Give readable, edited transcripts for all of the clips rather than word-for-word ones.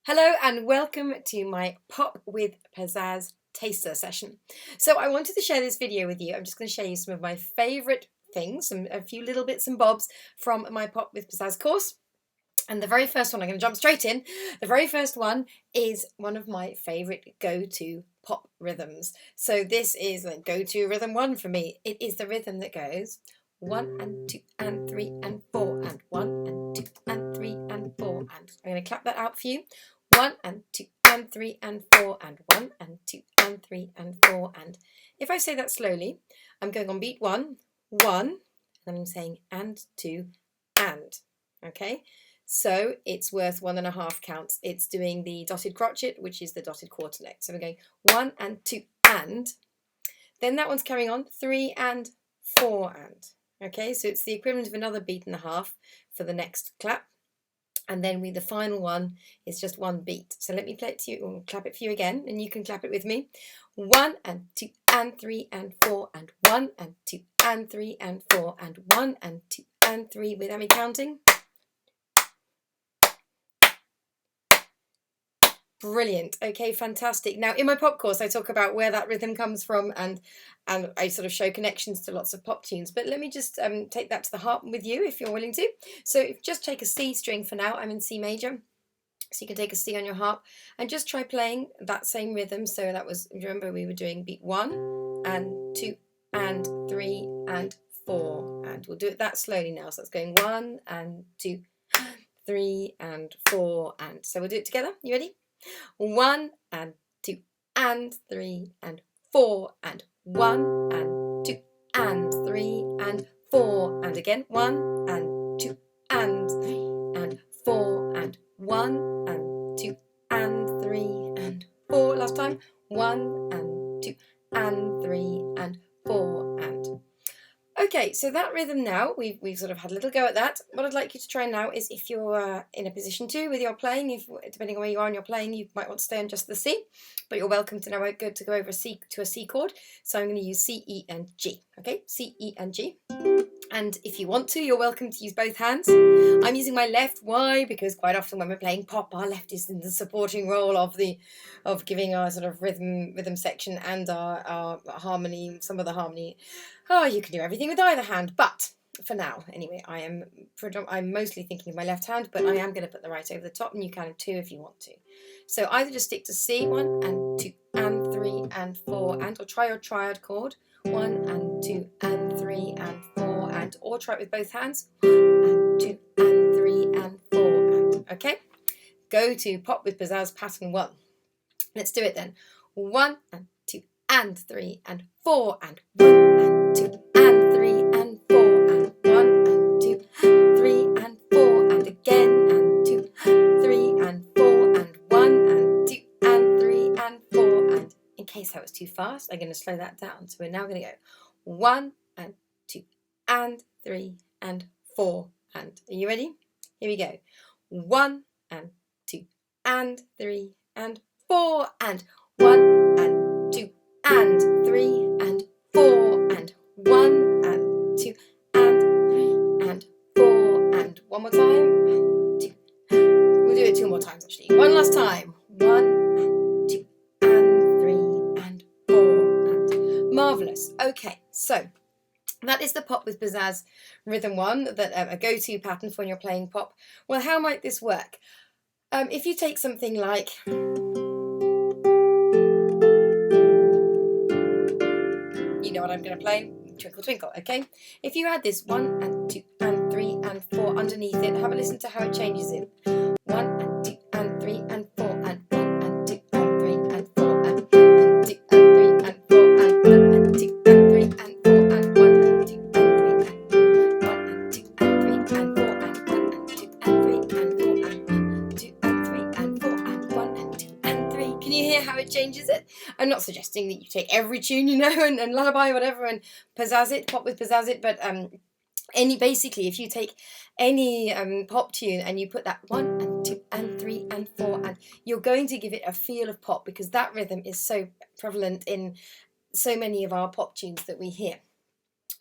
Hello and welcome to my Pop with Pizzazz taster session. So I wanted to share this video with you. I'm just going to show you some of my favourite things, a few little bits and bobs from my Pop with Pizzazz course. And the very first one, I'm going to jump straight in. The very first one is one of my favourite go-to pop rhythms. So this is like go-to rhythm one for me. It is the rhythm that goes 1 and 2 and 3 and 4 and 1 and 2 and 3 and 4 and I'm going to clap that out for you. 1 and 2 and 3 and 4 and 1 and 2 and 3 and 4 and if I say that slowly, I'm going on beat 1, 1, and then I'm saying and 2 and. Okay, so it's worth 1.5 counts. It's doing the dotted crotchet, which is the dotted quarter note. So we're going 1 and 2 and. Then that one's carrying on 3 and 4 and. Okay, so it's the equivalent of another beat and a half for the next clap. And then the final one is just one beat. So let me play it to you, or clap it for you again, and you can clap it with me. 1 and 2 and 3 and 4 and 1 and 2 and 3 and 4 and 1 and 2 and 3 without me counting. Brilliant. Okay, fantastic. Now in my pop course I talk about where that rhythm comes from and I sort of show connections to lots of pop tunes, but let me just take that to the harp with you if you're willing to. So just take a C string for now. I'm in C major, so you can take a C on your harp and just try playing that same rhythm. So that was, remember we were doing beat 1 and 2 and 3 and 4 and we'll do it that slowly now. So that's going 1 and 2, 3 and 4 and so we'll do it together. You ready? 1 and 2 and 3 and 4 and 1 and 2 and 3 and 4 and again 1 and 2 and 3 and 4 and 1 and 2 and 3 and 4. Last time. 1 and 2 and 3 and 4 and. Okay, so that rhythm now, we've sort of had a little go at that. What I'd like you to try now is if you're in a position to with your playing, depending on where you are in your playing, you might want to stay on just the C, but you're welcome to now go over a C to a C chord. So I'm going to use C, E and G, okay? C, E and G. And if you want to, you're welcome to use both hands. I'm using my left. Why? Because quite often when we're playing pop, our left is in the supporting role of giving our sort of rhythm section and our harmony, some of the harmony. Oh, you can do everything with either hand, but for now, anyway, I'm mostly thinking of my left hand, but I am going to put the right over the top, and you can too if you want to. So either just stick to C, 1 and 2 and 3 and 4 and, or try your triad chord, 1 and 2 and 3 and 4 and, or try it with both hands, 1 and 2 and 3 and 4 and, okay? Go to Pop with Pizzazz pattern 1. Let's do it then. 1 and 2 and 3 and 4 and 1 and 2 and 3 and 4 and 1 and 2, 3 and 4 and again and 2, 3 and 4 and 1 and 2 and 3 and 4 and in case that was too fast, I'm going to slow that down. So we're now going to go 1 and 2 and 3 and 4 and. Are you ready? Here we go. 1 and 2 and 3 and 4 and 1 and 2 and 3 and 4 and 1 and 2 and 3 and 4 and one more time and 2. We'll do it 2 more times actually. One last time. 1 and 2 and 3 and 4 and. Marvellous. Okay, so that is the Pop with Pizzazz rhythm 1, that a go-to pattern for when you're playing pop. Well, how might this work? If you take something like, you know what I'm going to play? Twinkle Twinkle, okay? If you add this 1 and 2 and 3 and 4 underneath it, have a listen to how it changes it. 1 and 2 and 3 and 4 and 1 and 2 and 3 and 4 and 1 and 2 and 3 and 4 and 1 and 2 and 3 and 4 and 1 and 2 and 3 and 1 and 2 and 3 and 4 and 1 and 2 and 3 and 4 and 2 and 3 and 4 and 1 and 2 and 3. Can you hear how it changes it? I'm not suggesting that you take every tune, you know, and lullaby or whatever and pizzazz it, pop with pizzazz it, but basically if you take any pop tune and you put that 1 and 2 and 3 and 4 and you're going to give it a feel of pop because that rhythm is so prevalent in so many of our pop tunes that we hear.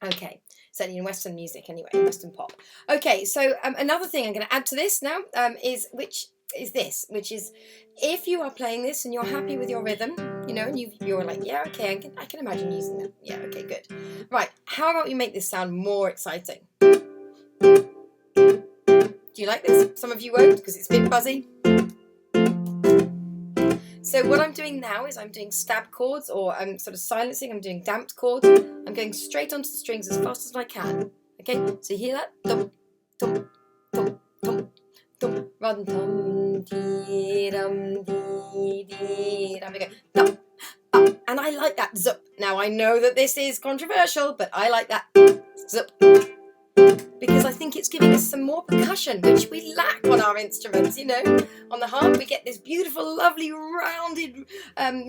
Okay, certainly in Western music anyway, Western pop. Okay, so another thing I'm going to add to this now is which is this, which is, if you are playing this and you're happy with your rhythm, you know, and you're like, yeah, okay, I can imagine using that. Yeah, okay, good. Right, how about we make this sound more exciting? Do you like this? Some of you won't, because it's a bit buzzy. So what I'm doing now is I'm doing stab chords, or I'm sort of silencing. I'm doing damped chords. I'm going straight onto the strings as fast as I can. Okay, so you hear that? Dum, dum, dum, dum, dum, rather than dum, dee, dum, dee, dee, dum. We go dum, dum. And I like that zup. Now I know that this is controversial, but I like that zup, because I think it's giving us some more percussion, which we lack on our instruments, you know. On the harp, we get this beautiful, lovely, rounded,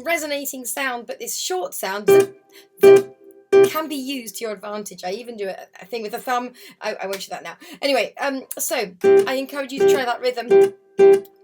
resonating sound, but this short sound can be used to your advantage. I even do a thing with the thumb. I won't show that now. Anyway, so I encourage you to try that rhythm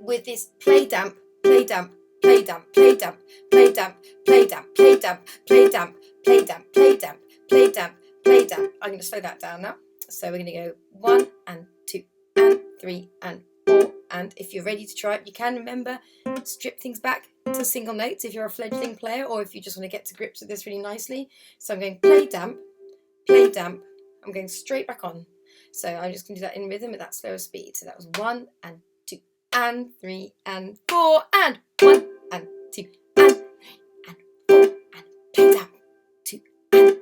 with this play damp, play damp, play damp, play damp, play damp, play damp, play damp, play damp, play damp, play damp, play damp, play damp. I'm going to slow that down now. So we're going to go 1 and 2 and 3 and 4. And if you're ready to try it, you can remember, strip things back to single notes if you're a fledgling player, or if you just want to get to grips with this really nicely. So I'm going play damp, play damp. I'm going straight back on. So I'm just going to do that in rhythm at that slower speed. So that was 1 and 2 and 3 and 4 and 1 and 2 and 3 and 4 and play damp, 2 and 3 and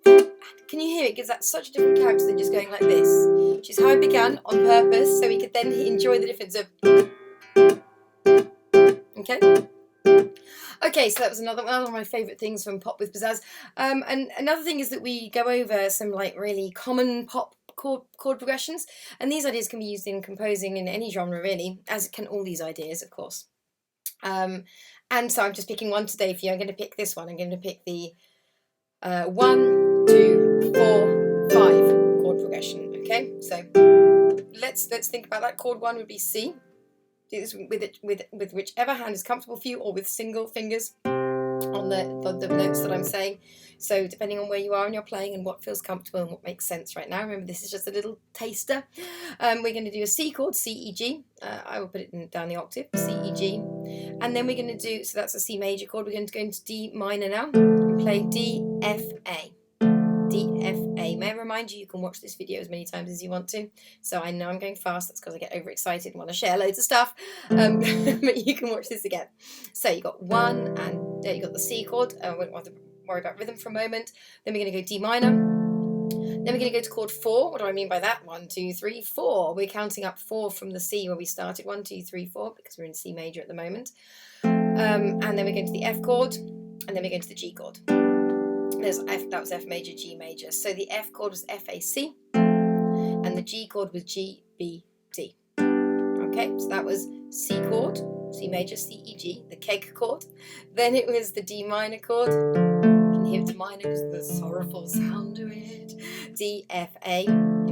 4 and. Can you hear it? It gives that such a different character than just going like this, which is how I began on purpose, so we could then enjoy the difference of. Okay. Okay, so that was one of my favourite things from Pop with Pizzazz. And another thing is that we go over some like really common pop chord progressions, and these ideas can be used in composing in any genre really, as can all these ideas, of course. And so I'm just picking one today for you. I'm going to pick this one. I'm going to pick the 1, 2, 4, 5 chord progression. Okay, so let's think about that. Chord 1 would be C. Do this with whichever hand is comfortable for you, or with single fingers on the notes that I'm saying. So depending on where you are and you're playing and what feels comfortable and what makes sense right now. Remember, this is just a little taster. We're going to do a C chord, C, E, G. I will put it down the octave, C, E, G. And then we're going to do, so that's a C major chord. We're going to go into D minor now and play D, F, A. D, F, A. May I remind you, you can watch this video as many times as you want to. So I know I'm going fast. That's because I get overexcited and want to share loads of stuff. But you can watch this again. So you got 1 and you got the C chord. I won't want to worry about rhythm for a moment. Then we're going to go D minor. Then we're going to go to chord 4. What do I mean by that? 1, 2, 3, 4. We're counting up 4 from the C where we started. 1, 2, 3, 4, because we're in C major at the moment. And then we're going to the F chord, and then we're going to the G chord. That was F major, G major. So the F chord was F, A, C, and the G chord was G, B, D. Okay, so that was C chord, C major, C, E, G, the keg chord. Then it was the D minor chord. You can hear it's minor because of the sorrowful sound to it. D, F, A.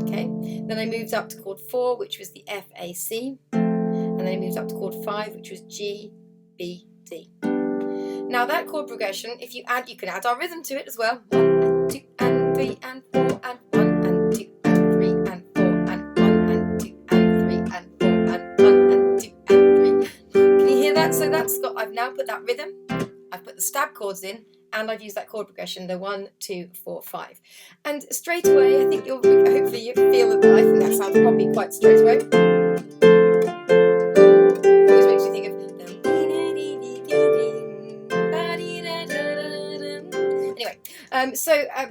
Okay, then I moved up to chord 4, which was the F, A, C, and then I moved up to chord 5, which was G, B, D. Now that chord progression, if you add, you can add our rhythm to it as well. 1 and 2 and 3 and 4 and 1 and 2 and 3 and 4 and 1 and 2 and 3 and 4 and 1 and 2 and 3. Can you hear that? So that's got, I've now put that rhythm, I've put the stab chords in, and I've used that chord progression, the 1, 2, 4, 5. And straight away, I think hopefully you feel that, I think that sounds probably quite straight away. Always makes you think of.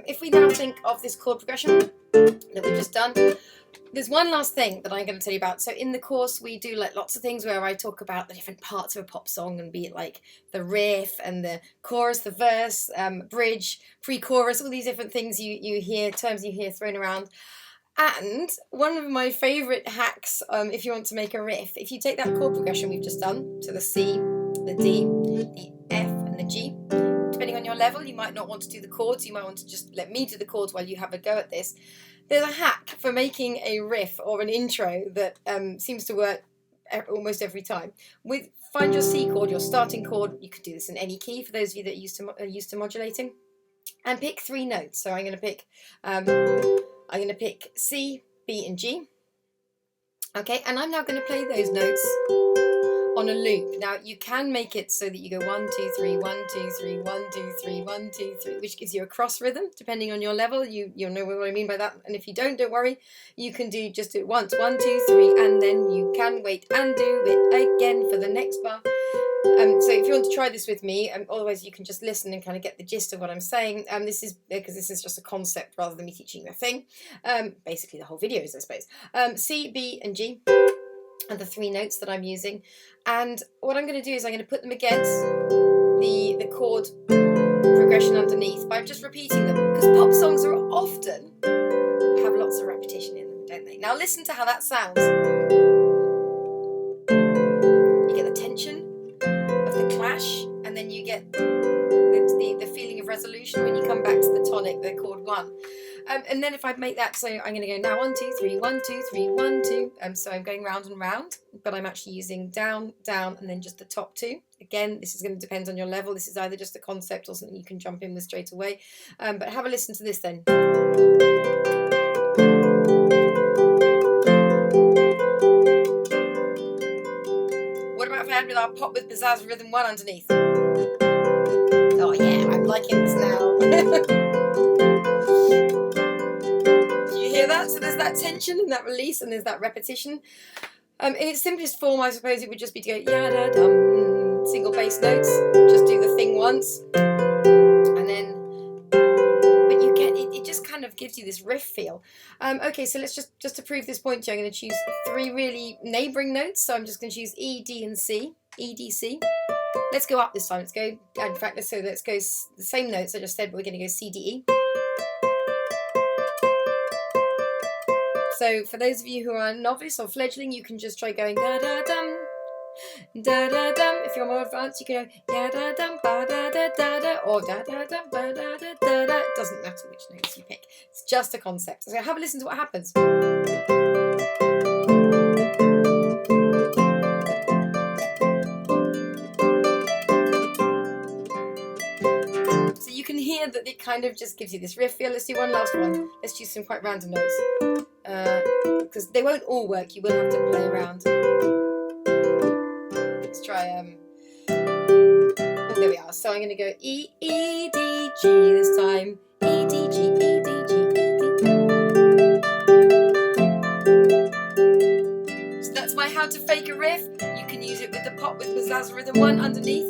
If we now think of this chord progression that we've just done, there's one last thing that I'm going to tell you about. So in the course, we do like lots of things where I talk about the different parts of a pop song, and be it like the riff and the chorus, the verse, bridge, pre-chorus, all these different things you hear, terms you hear thrown around. And one of my favourite hacks, if you want to make a riff, if you take that chord progression we've just done, so the C, the D, the F and the G, depending on your level, you might not want to do the chords, you might want to just let me do the chords while you have a go at this. There's a hack for making a riff or an intro that seems to work almost every time. Find your C chord, your starting chord. You could do this in any key for those of you that are used to modulating, and pick 3 notes. So I'm going to pick C, B and G, Okay, and I'm now going to play those notes on a loop. Now you can make it so that you go 1 2 3 1 2 3 1 2 3 1 2 3, which gives you a cross rhythm depending on your level. You'll know what I mean by that, and if you don't worry. You can just do it once, 1 2 3, and then you can wait and do it again for the next bar. So if you want to try this with me, otherwise you can just listen and kind of get the gist of what I'm saying. This is because this is just a concept rather than me teaching you a thing. Basically the whole video is, I suppose. C, B and G are the 3 notes that I'm using, and what I'm going to do is I'm going to put them against the chord progression underneath by just repeating them, because pop songs are often have lots of repetition in them, don't they? Now listen to how that sounds. You get the tension of the clash, and then you get the feeling of resolution when you come back to the tonic, the chord 1. And then if I make that, so I'm going to go now 1 2 3 1 2 3 1 2. So I'm going round and round, but I'm actually using down, down, and then just the top 2. Again, this is going to depend on your level. This is either just a concept or something you can jump in with straight away. But have a listen to this then. What about if I had with our Pop with Pizzazz Rhythm 1 underneath? Oh yeah, I'm liking this now. Do you hear that? So there's that tension and that release, and there's that repetition. In its simplest form, I suppose it would just be to go ya-da-dum, single bass notes, just do the thing once, and then, but you get, it just kind of gives you this riff feel. Okay, so let's just to prove this point to you, I'm going to choose 3 really neighbouring notes, so I'm just going to choose E, D and C, E, D, C. Let's go up this time, let's go, in fact, let's go the same notes I just said, but we're going to go C, D, E. So for those of you who are novice or fledgling, you can just try going da-da-dum, da-da-dum. If you're more advanced, you can go ya-da-dum, ba-da-da-da-da, or da-da-dum, ba-da-da-da-da. It doesn't matter which notes you pick. It's just a concept. So have a listen to what happens. So you can hear that it kind of just gives you this riff feel. Let's do one last one. Let's choose some quite random notes. Because they won't all work, you will have to play around. Let's try oh, there we are. So I'm going to go E, E, D, G this time. E, D, G, E, D, G, E, D. So that's my how to fake a riff. You can use it with the Pop with Pizzazz Rhythm 1 underneath.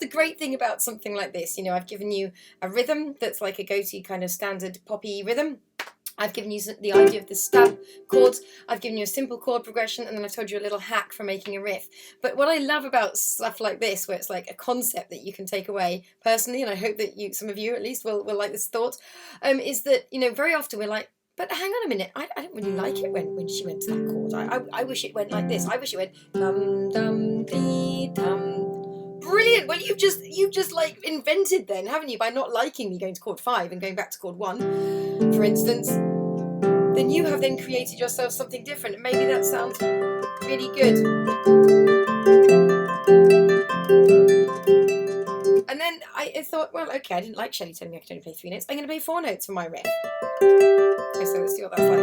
The great thing about something like this, I've given you a rhythm that's like a go-to kind of standard poppy rhythm. I've given you the idea of the stab chords. I've given you a simple chord progression, and then I've told you a little hack for making a riff. But what I love about stuff like this, where it's like a concept that you can take away personally, and I hope that some of you at least will like this thought, is that very often we're like, but hang on a minute, I don't really like it when she went to that chord. I wish it went like this. I wish it went dum dum dee dum. Brilliant. Well, you've just like invented then, haven't you, by not liking me going to chord 5 and going back to chord 1, for instance. Then you have then created yourself something different, and maybe that sounds really good. And then I thought, well, okay, I didn't like Shelley telling me I could only play 3 notes. I'm going to play 4 notes for my riff. Okay, so let's see what that's like.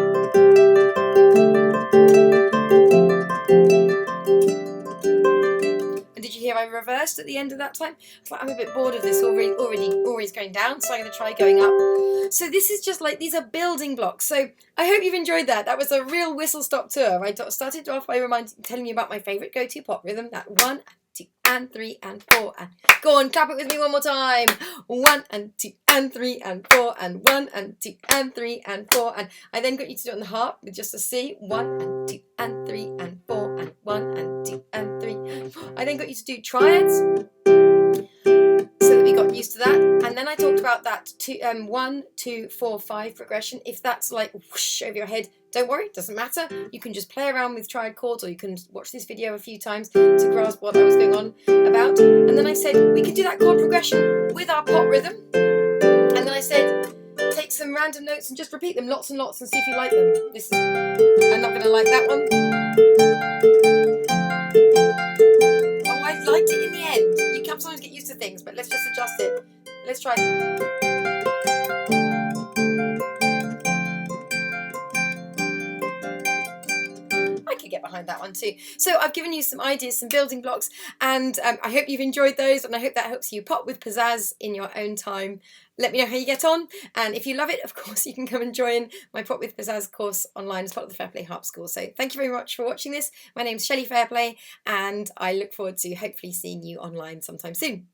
Did you hear I reversed at the end of that time? It's like I'm a bit bored of this always going down, so I'm going to try going up. So this is just like, these are building blocks. So I hope you've enjoyed that. That was a real whistle-stop tour. I started off by telling you about my favourite go-to pop rhythm, that 1 2 and 3 and 4 and go on, clap it with me one more time. 1 and 2 and 3 and 4 and 1 and 2 and 3 and 4, and I then got you to do it on the harp with just a C. 1 and 2 and 3 and 4 and 1 and 2 and 3. I then got you to do triads, so that we got used to that. And then I talked about that 1 2 4 5 progression. If that's like whoosh over your head, don't worry, doesn't matter. You can just play around with triad chords, or you can watch this video a few times to grasp what I was going on about. And then I said we could do that chord progression with our pop rhythm. And then I said take some random notes and just repeat them lots and lots and see if you like them. I'm not going to like that one. Oh, I liked it in the end. You can sometimes get used to things, but let's just adjust it. Let's try. could get behind that one too. So I've given you some ideas, some building blocks, and I hope you've enjoyed those, and I hope that helps you pop with pizzazz in your own time. Let me know how you get on, and if you love it, of course, you can come and join my Pop with Pizzazz course online as part of the Fairplay Harp School. So thank you very much for watching this. My name's Shelley Fairplay, and I look forward to hopefully seeing you online sometime soon.